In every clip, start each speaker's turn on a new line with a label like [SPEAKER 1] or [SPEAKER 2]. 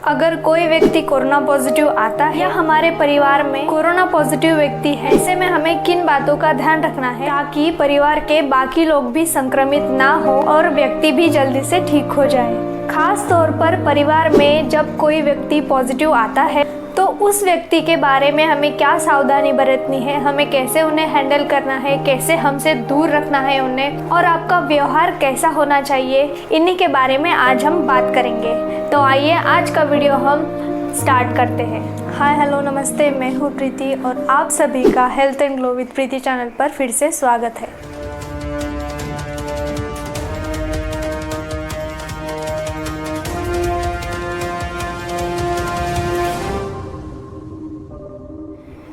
[SPEAKER 1] अगर कोई व्यक्ति कोरोना पॉजिटिव आता है या हमारे परिवार में कोरोना पॉजिटिव व्यक्ति है, ऐसे में हमें किन बातों का ध्यान रखना है ताकि परिवार के बाकी लोग भी संक्रमित ना हो और व्यक्ति भी जल्दी से ठीक हो जाए। खास तौर पर परिवार में जब कोई व्यक्ति पॉजिटिव आता है तो उस व्यक्ति के बारे में हमें क्या सावधानी बरतनी है, हमें कैसे उन्हें हैंडल करना है, कैसे हमसे दूर रखना है उन्हें, और आपका व्यवहार कैसा होना चाहिए, इन्हीं के बारे में आज हम बात करेंगे। तो आइए आज का वीडियो हम स्टार्ट करते हैं। हाय हेलो नमस्ते, मैं हूँ प्रीति और आप सभी का health and glow with Preeti channel पर फिर से स्वागत है।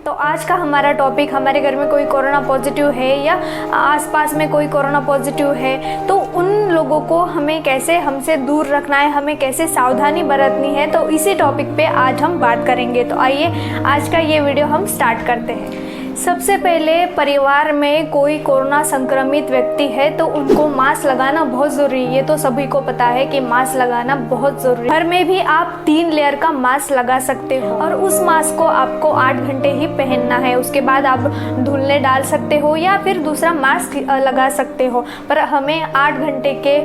[SPEAKER 1] तो आज का हमारा टॉपिक, हमारे घर में कोई कोरोना पॉजिटिव है या आसपास में कोई कोरोना पॉजिटिव है तो उन लोगों को हमें कैसे हमसे दूर रखना है, हमें कैसे सावधानी बरतनी है, तो इसी टॉपिक पे आज हम बात करेंगे। तो आइए आज का ये वीडियो हम स्टार्ट करते हैं। सबसे पहले, परिवार में कोई कोरोना संक्रमित व्यक्ति है तो उनको मास्क लगाना बहुत ज़रूरी है। ये तो सभी को पता है कि मास्क लगाना बहुत ज़रूरी है। घर में भी आप 3 लेयर का मास्क लगा सकते हो और उस मास्क को आपको 8 घंटे ही पहनना है। उसके बाद आप धुलने डाल सकते हो या फिर दूसरा मास्क लगा सकते हो, पर हमें 8 घंटे के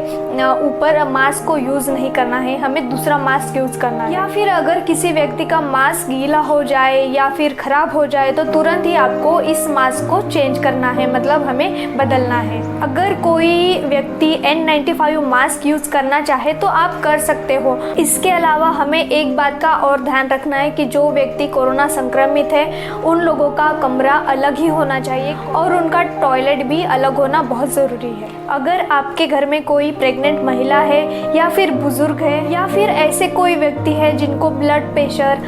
[SPEAKER 1] ऊपर मास्क को यूज़ नहीं करना है, हमें दूसरा मास्क यूज़ करना है। या फिर अगर किसी व्यक्ति का मास्क गीला हो जाए या फिर ख़राब हो जाए तो तुरंत ही आपको इस मास्क को चेंज करना है, मतलब हमें बदलना है। अगर कोई व्यक्ति N95 मास्क यूज करना चाहे तो आप कर सकते हो। इसके अलावा हमें एक बात का और ध्यान रखना है कि जो व्यक्ति कोरोना संक्रमित है उन लोगों का कमरा अलग ही होना चाहिए और उनका टॉयलेट भी अलग होना बहुत ज़रूरी है। अगर आपके घर में कोई प्रेग्नेंट महिला है या फिर बुजुर्ग है या फिर ऐसे कोई व्यक्ति है जिनको ब्लड प्रेशर,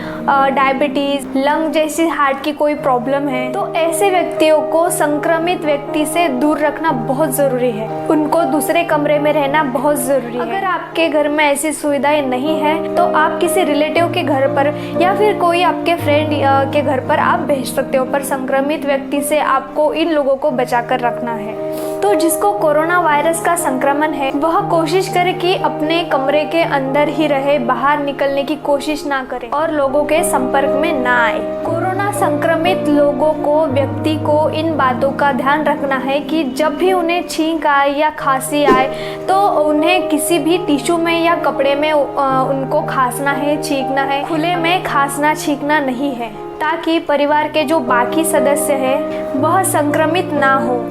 [SPEAKER 1] डायबिटीज, लंग जैसी हार्ट की कोई प्रॉब्लम है, तो ऐसे व्यक्तियों को संक्रमित व्यक्ति से दूर रखना बहुत ज़रूरी है। उनको दूसरे कमरे में रहना बहुत ज़रूरी है। अगर आपके घर में ऐसी सुविधाएं नहीं है तो आप किसी रिलेटिव के घर पर या फिर कोई आपके फ्रेंड के घर पर आप भेज सकते हो, पर संक्रमित व्यक्ति से आपको इन लोगों को बचा कर रखना है। तो जिसको कोरोना वायरस का संक्रमण है वह कोशिश करे कि अपने कमरे के अंदर ही रहे, बाहर निकलने की कोशिश ना करे और लोगों के संपर्क में ना आए। कोरोना संक्रमित लोगों को, व्यक्ति को इन बातों का ध्यान रखना है कि जब भी उन्हें छींक आए या खांसी आए तो उन्हें किसी भी टिश्यू में या कपड़े में उनको खांसना है, छींकना है। खुले में खांसना छींकना नहीं है ताकि परिवार के जो बाकी सदस्य है वह संक्रमित ना हो।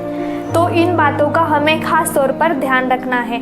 [SPEAKER 1] तो इन बातों का हमें खास तौर पर ध्यान रखना है।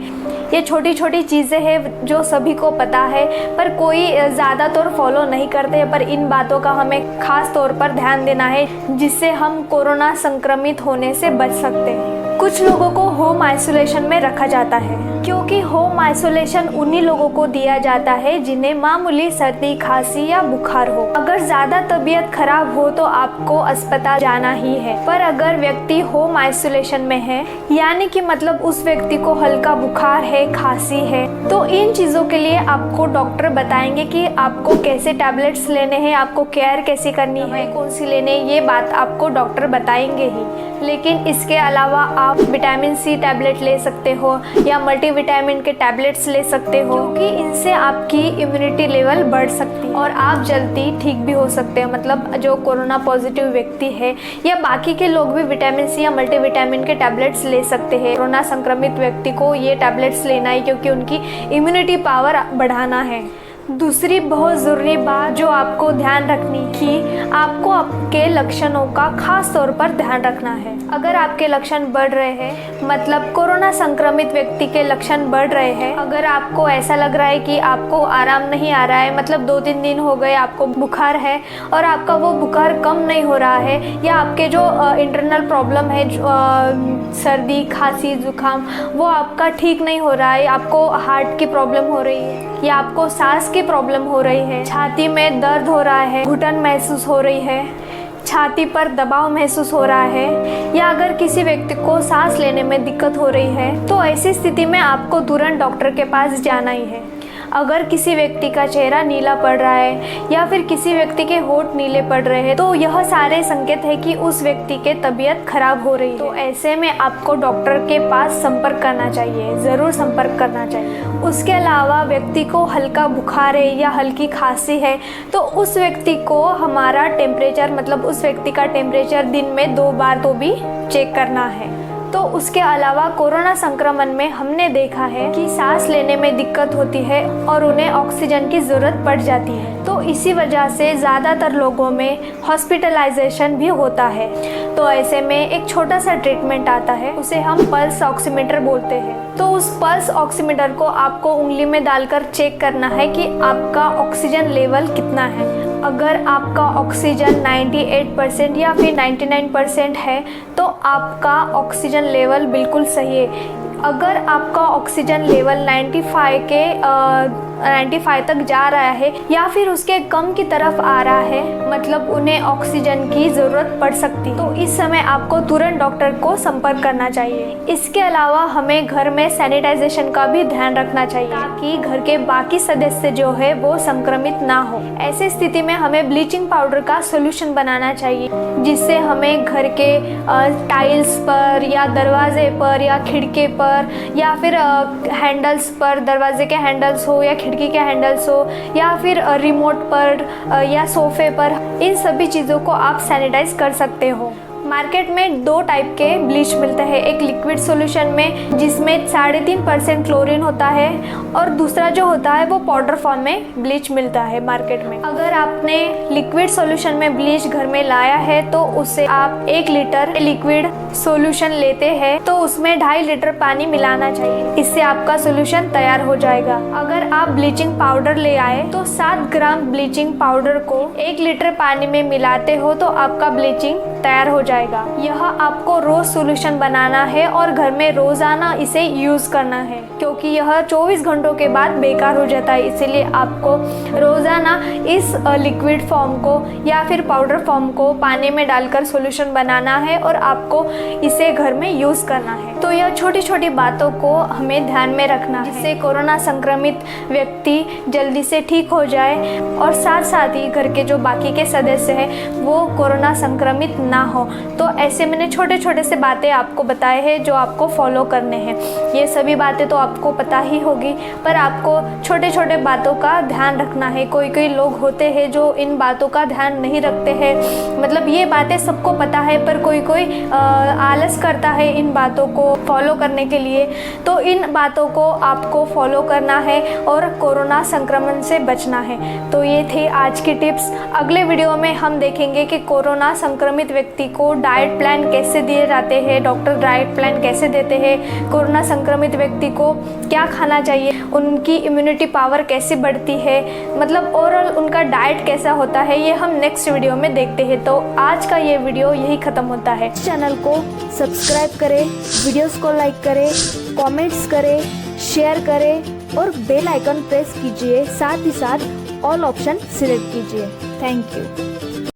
[SPEAKER 1] ये छोटी छोटी चीज़ें हैं जो सभी को पता है पर कोई ज़्यादातर फॉलो नहीं करते हैं, पर इन बातों का हमें खास तौर पर ध्यान देना है जिससे हम कोरोना संक्रमित होने से बच सकते हैं। कुछ लोगों को होम आइसोलेशन में रखा जाता है क्योंकि होम आइसोलेशन उन्हीं लोगों को दिया जाता है जिन्हें मामूली सर्दी, खांसी या बुखार हो। अगर ज़्यादा तबीयत खराब हो तो आपको अस्पताल जाना ही है, पर अगर व्यक्ति होम आइसोलेशन में है यानी कि मतलब उस व्यक्ति को हल्का बुखार है, खांसी है, तो इन चीज़ों के लिए आपको डॉक्टर बताएंगे कि आपको कैसे टैबलेट्स लेने हैं, आपको केयर कैसी करनी है, कौन सी लेने, ये बात आपको डॉक्टर बताएंगे ही। लेकिन इसके अलावा आप विटामिन सी टैबलेट ले सकते हो या मल्टीविटामिन के टैबलेट्स ले सकते हो क्योंकि इनसे आपकी इम्यूनिटी लेवल बढ़ सकती है और आप जल्दी ठीक भी हो सकते हैं। मतलब जो कोरोना पॉजिटिव व्यक्ति है या बाकी के लोग भी विटामिन सी या मल्टीविटामिन के टैबलेट्स ले सकते हैं। कोरोना संक्रमित व्यक्ति को ये टैबलेट्स लेना है क्योंकि उनकी इम्यूनिटी पावर बढ़ाना है। दूसरी बहुत ज़रूरी बात जो आपको ध्यान रखनी कि आपको आपके लक्षणों का खास तौर पर ध्यान रखना है। अगर आपके लक्षण बढ़ रहे हैं, मतलब कोरोना संक्रमित व्यक्ति के लक्षण बढ़ रहे हैं, अगर आपको ऐसा लग रहा है कि आपको आराम नहीं आ रहा है, मतलब 2-3 दिन हो गए आपको बुखार है और आपका वो बुखार कम नहीं हो रहा है, या आपके जो इंटरनल प्रॉब्लम है, सर्दी, खांसी, जुकाम, वो आपका ठीक नहीं हो रहा है, आपको हार्ट की प्रॉब्लम हो रही है या आपको सांस की प्रॉब्लम हो रही है, छाती में दर्द हो रहा है, घुटन महसूस हो रही है, छाती पर दबाव महसूस हो रहा है, या अगर किसी व्यक्ति को सांस लेने में दिक्कत हो रही है, तो ऐसी स्थिति में आपको तुरंत डॉक्टर के पास जाना ही है। अगर किसी व्यक्ति का चेहरा नीला पड़ रहा है या फिर किसी व्यक्ति के होंठ नीले पड़ रहे हैं तो यह सारे संकेत है कि उस व्यक्ति के तबीयत खराब हो रही है। तो ऐसे में आपको डॉक्टर के पास संपर्क करना चाहिए, ज़रूर संपर्क करना चाहिए। उसके अलावा व्यक्ति को हल्का बुखार है या हल्की खांसी है तो उस व्यक्ति को हमारा टेम्परेचर मतलब उस व्यक्ति का टेम्परेचर दिन में 2 बार तो भी चेक करना है। तो उसके अलावा कोरोना संक्रमण में हमने देखा है कि सांस लेने में दिक्कत होती है और उन्हें ऑक्सीजन की ज़रूरत पड़ जाती है। तो इसी वजह से ज़्यादातर लोगों में हॉस्पिटलाइजेशन भी होता है। तो ऐसे में एक छोटा सा ट्रीटमेंट आता है, उसे हम पल्स ऑक्सीमीटर बोलते हैं। तो उस पल्स ऑक्सीमीटर को आपको उंगली में डालकर चेक करना है कि आपका ऑक्सीजन लेवल कितना है। अगर आपका ऑक्सीजन 98% या फिर 99% है तो आपका ऑक्सीजन लेवल बिल्कुल सही है। अगर आपका ऑक्सीजन लेवल 95 तक जा रहा है या फिर उसके कम की तरफ आ रहा है मतलब उन्हें ऑक्सीजन की ज़रूरत पड़ सकती है, तो इस समय आपको तुरंत डॉक्टर को संपर्क करना चाहिए। इसके अलावा हमें घर में सैनिटाइजेशन का भी ध्यान रखना चाहिए ताकि घर के बाकी सदस्य जो है वो संक्रमित ना हो। ऐसी स्थिति में हमें ब्लीचिंग पाउडर का सोल्यूशन बनाना चाहिए जिससे हमें घर के टाइल्स पर या दरवाजे पर या खिड़की पर या फिर हैंडल्स पर, दरवाजे के हैंडल्स हो या खिड़की के हैंडल्स हो या फिर रिमोट पर या सोफे पर, इन सभी चीज़ों को आप सैनिटाइज कर सकते हो। मार्केट में 2 टाइप के ब्लीच मिलते हैं, एक लिक्विड सॉल्यूशन में जिसमें 3.5% क्लोरीन होता है और दूसरा जो होता है वो पाउडर फॉर्म में ब्लीच मिलता है मार्केट में। अगर आपने लिक्विड सॉल्यूशन में ब्लीच घर में लाया है तो उससे आप 1 लीटर लिक्विड सॉल्यूशन लेते हैं तो उसमें 2.5 लीटर पानी मिलाना चाहिए, इससे आपका सॉल्यूशन तैयार हो जाएगा। अगर आप ब्लीचिंग पाउडर ले आए तो 7 ग्राम ब्लीचिंग पाउडर को 1 लीटर पानी में मिलाते हो तो आपका ब्लीचिंग तैयार हो जाएगा। यह आपको रोज सॉल्यूशन बनाना है और घर में रोजाना इसे यूज करना है क्योंकि यह 24 घंटों के बाद बेकार हो जाता है। इसीलिए आपको रोजाना इस लिक्विड फॉर्म को या फिर पाउडर फॉर्म को पानी में डालकर सॉल्यूशन बनाना है और आपको इसे घर में यूज करना है। तो यह छोटी छोटी बातों को हमें ध्यान में रखना है जिससे कोरोना संक्रमित व्यक्ति जल्दी से ठीक हो जाए और साथ साथ ही घर के जो बाकी के सदस्य हैं वो कोरोना संक्रमित ना हो। तो ऐसे मैंने छोटे छोटे से बातें आपको बताए हैं जो आपको फॉलो करने हैं। ये सभी बातें तो आपको पता ही होगी पर आपको छोटे छोटे बातों का ध्यान रखना है। कोई लोग होते हैं जो इन बातों का ध्यान नहीं रखते हैं, मतलब ये बातें सबको पता है पर कोई आलस करता है इन बातों को फॉलो करने के लिए। तो इन बातों को आपको फॉलो करना है और कोरोना संक्रमण से बचना है। तो ये थे आज की टिप्स। अगले वीडियो में हम देखेंगे कि कोरोना संक्रमित व्यक्ति को डाइट प्लान कैसे दिए जाते हैं, डॉक्टर डाइट प्लान कैसे देते हैं, कोरोना संक्रमित व्यक्ति को क्या खाना चाहिए, उनकी इम्यूनिटी पावर कैसे बढ़ती है, मतलब ओवरऑल उनका डाइट कैसा होता है, ये हम नेक्स्ट वीडियो में देखते हैं। तो आज का ये वीडियो यही ख़त्म होता है। चैनल को सब्सक्राइब करें, वीडियोस को लाइक करें, कमेंट्स करें, शेयर करें और बेल आइकन प्रेस कीजिए, साथ ही साथ ऑल ऑप्शन सिलेक्ट कीजिए। Thank you.